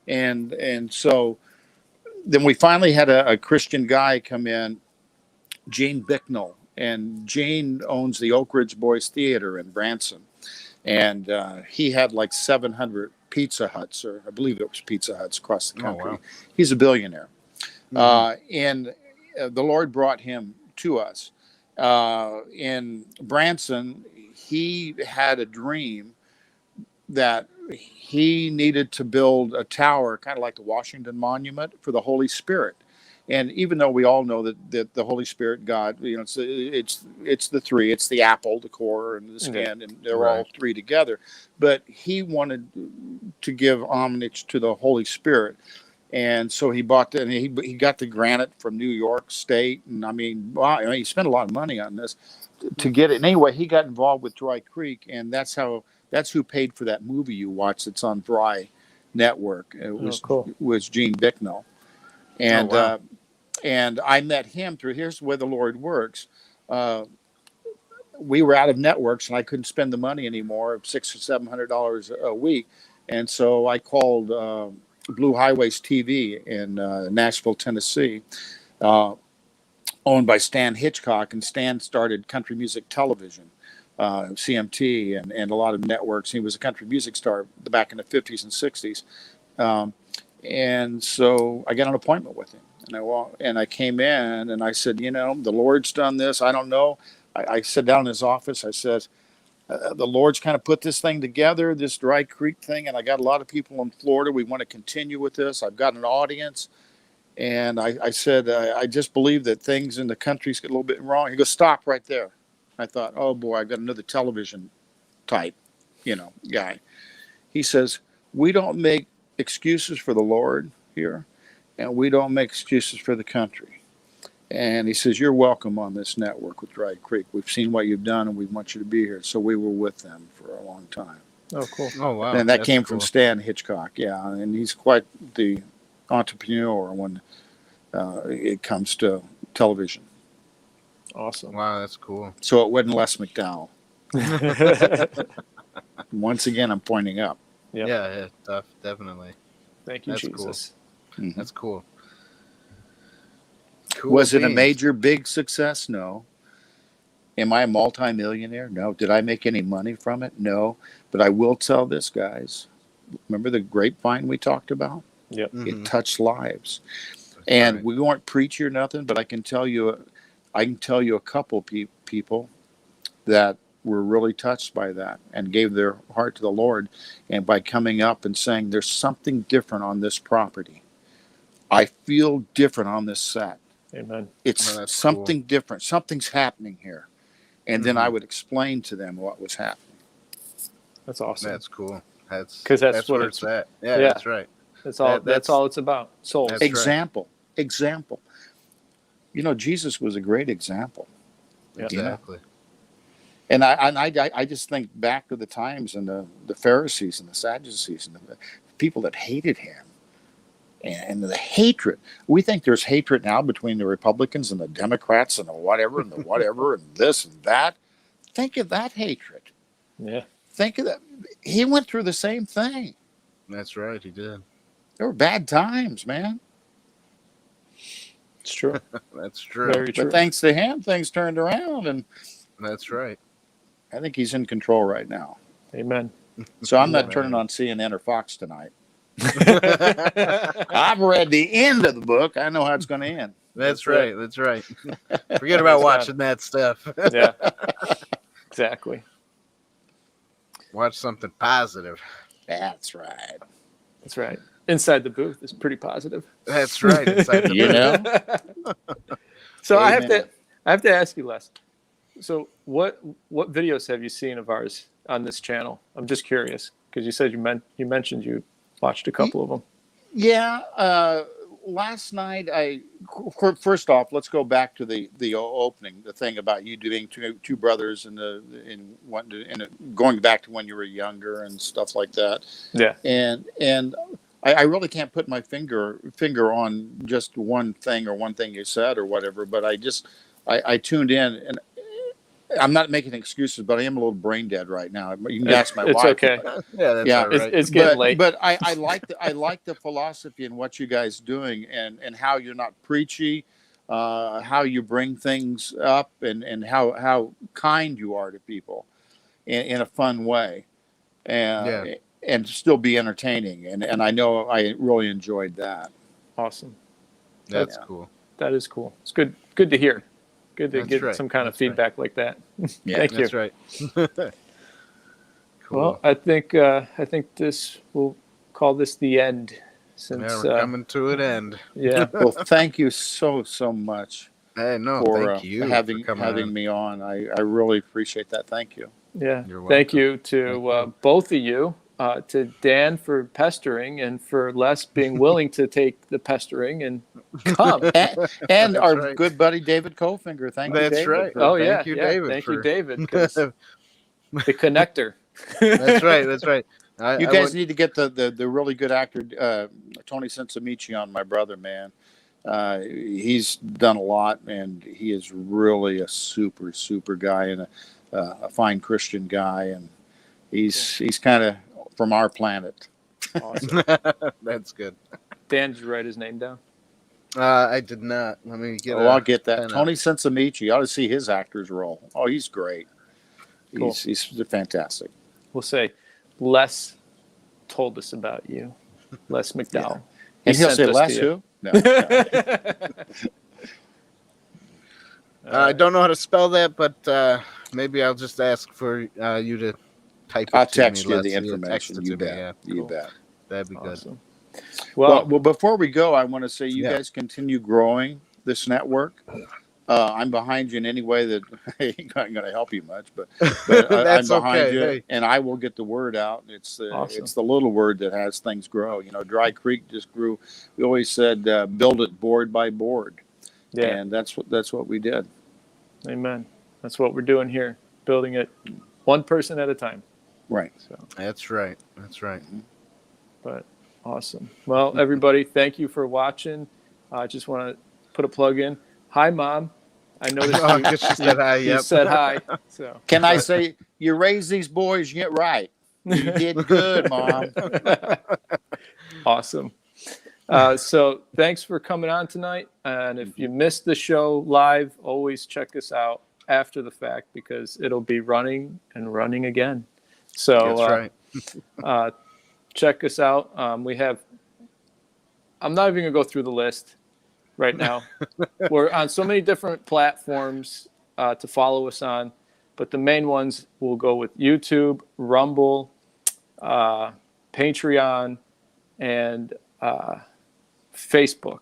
And so then we finally had a Christian guy come in, Gene Bicknell, and Gene owns the Oak Ridge Boys Theater in Branson. And he had like 700 Pizza Huts, or I believe it was Pizza Huts across the country. Oh, wow. He's a billionaire. And the Lord brought him to us. In Branson, he had a dream that he needed to build a tower, kind of like the Washington Monument, for the Holy Spirit. And even though we all know that the Holy Spirit, God, it's the three. It's the apple, the core, and the skin, and they're all three together. But he wanted to give homage to the Holy Spirit. And so he bought and he got the granite from New York State. And I mean, wow, he spent a lot of money on this to get it. And anyway, he got involved with Dry Creek, and that's who paid for that movie you watched. It's on Dry Network. It was Gene Bicknell. And and I met him through. Here's the way the Lord works. We were out of networks, and I couldn't spend the money anymore, $600 or $700 a week. And so I called Blue Highways TV in Nashville, Tennessee, owned by Stan Hitchcock. And Stan started country music television, CMT, and a lot of networks. He was a country music star back in the 50s and 60s. And so I got an appointment with him. And I came in and I said, the Lord's done this. I don't know. I sat down in his office. I said, the Lord's kind of put this thing together, this Dry Creek thing. And I got a lot of people in Florida. We want to continue with this. I've got an audience. And I said, I just believe that things in the country's get a little bit wrong. He goes, stop right there. I thought, oh boy, I got another television type, guy. He says, we don't make excuses for the Lord here, and we don't make excuses for the country. And he says, you're welcome on this network with Dry Creek. We've seen what you've done, and we want you to be here. So we were with them for a long time. Oh, cool. Oh, wow. And that came from Stan Hitchcock, yeah. And he's quite the entrepreneur when it comes to television. Awesome. Wow, that's cool. So it wasn't Les McDowell. Once again, I'm pointing up. Yep. Yeah, definitely. Thank you, That's Jesus. Cool. Mm-hmm. That's cool. Was it a major, big success? No. Am I a multimillionaire? No. Did I make any money from it? No. But I will tell this, guys. Remember the grapevine we talked about? Yep. Mm-hmm. It touched lives. And we weren't preachy or nothing, but I can tell you a couple people that were really touched by that and gave their heart to the Lord. And by coming up and saying, there's something different on this property. I feel different on this set. Amen. It's something different. Something's happening here. And then I would explain to them what was happening. That's awesome. That's cool. That's what where it's at. Yeah, that's right. That's all it's about. Souls. Example. Jesus was a great example. Exactly. And I just think back to the times and the Pharisees and the Sadducees and the people that hated him. And the hatred. We think there's hatred now between the Republicans and the Democrats and the whatever and this and that. Think of that hatred. Yeah. Think of that. He went through the same thing. That's right. He did. There were bad times, man. It's true. That's true. Very true. But thanks to him, things turned around. And that's right. I think he's in control right now. Amen. So I'm not turning on CNN or Fox tonight. I've read the end of the book. I know how it's going to end. That's right. That's right. Forget about watching that stuff. Yeah. Exactly. Watch something positive. That's right. That's right. Inside the booth is pretty positive. That's right. Inside the booth. So Amen. I have to ask you, Les. So what videos have you seen of ours on this channel? I'm just curious because you said you mentioned you watched a couple of them. Yeah. Last night, first off, let's go back to the opening, the thing about you doing two brothers and going back to when you were younger and stuff like that. Yeah. And I really can't put my finger on just one thing or one thing you said or whatever, but I tuned in and I'm not making excuses, but I am a little brain dead right now. You can ask my wife. It's okay. Yeah, that's all right. It's getting late. But I like the philosophy and what you guys doing and how you're not preachy, how you bring things up and how kind you are to people in a fun way, and still be entertaining. And I know I really enjoyed that. Awesome. That's cool. That is cool. It's good to hear. Good to get some kind of feedback like that. Yeah, Thank you. That's right. Cool. Well, I think we'll call this the end. since we're coming to an end. yeah. Well, thank you so much Hey, no, for thank you having for coming on. me on. I really appreciate that. Thank you. Yeah. You're Thank welcome. you to both of you, to Dan for pestering and for Les being willing to take the pestering and come. And our right. good buddy David Kofinger. Thank you, That's David. right. Oh, Thank yeah. you, Yeah. David, Thank you, for- David, 'cause the connector. That's right. That's right. You guys need to get the really good actor Tony Sensamichi on, my brother, man. He's done a lot, and he is really a super guy and a fine Christian guy, and he's kind of from our planet. Awesome. That's good. Dan, did you write his name down? I did not. Let me get. I'll get that. pen Tony up. Sensamichi. You ought to see his actor's role. Oh, he's great. Cool. He's fantastic. We'll say Les told us about you. Les McDowell. And he'll sent say, us "Les to you." who?" No. I don't know how to spell that, but maybe I'll just ask for you to type it. I'll to text me, you the Les. Text information. it You to me, bet. yeah. You Cool. bet. That'd be good. Awesome. Well, Well, before we go, I want to say you Yeah. guys continue growing this network. I'm behind you in any way that ain't going to help you much, but I'm That's behind okay. you, Hey. and I will get the word out. Awesome. It's the little word that has things grow. You know, Dry Creek just grew. We always said build it board by board, yeah. and that's what we did. Amen. That's what we're doing here, building it one person at a time. Right. So, That's right. That's right. but awesome. Well, everybody, thank you for watching. I just want to put a plug in. Hi, Mom. I noticed Oh, I guess she said hi. you Yep. said hi. So Can I say you raise these boys, you get right. You did good, Mom. awesome. So thanks for coming on tonight. And if you missed the show live, always check us out after the fact because it'll be running and running again. So That's right. check us out. We have. I'm not even gonna go through the list right now. We're on so many different platforms to follow us on, but the main ones will go with YouTube, Rumble, Patreon, and Facebook.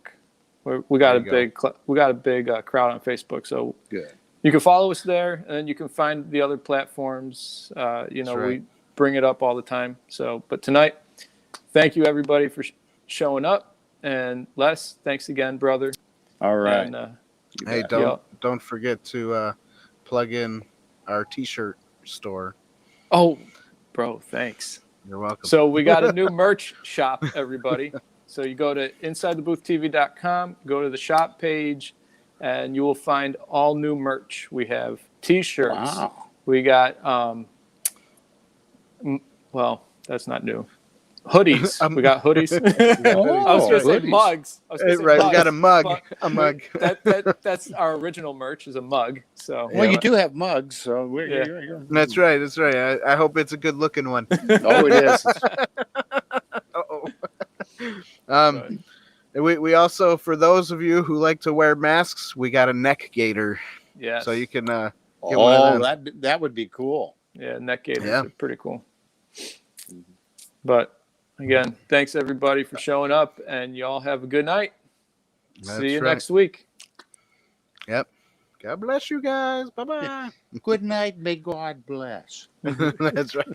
We got a big crowd on Facebook, so Good. you can follow us there, and then you can find the other platforms. Right. We bring it up all the time. So, but tonight, thank you everybody for showing up, and Les, thanks again, brother. All right. And, Hey, don't forget to plug in our T-shirt store. oh, bro, thanks. You're welcome. So we got a new merch shop, everybody. So you go to InsideTheBoothTV.com, go to the shop page, and you will find all new merch. We have T-shirts. Wow. We got, well, that's not new. Hoodies. We got hoodies. I was going to say hoodies. mugs. Right, we got a mug. A mug. That's our original merch is a mug. So Well, you do have mugs, so you're That's right. That's right. I hope it's a good-looking one. Oh, it is. Uh-oh. We also, for those of you who like to wear masks, we got a neck gaiter, yeah. so you can get one of Oh, them. that would be cool. Yeah, neck gaiters Yeah. are pretty cool. But again, thanks everybody for showing up, and y'all have a good night. That's See you right. next week. Yep. God bless you guys. Bye-bye. Good night. May God bless. That's right.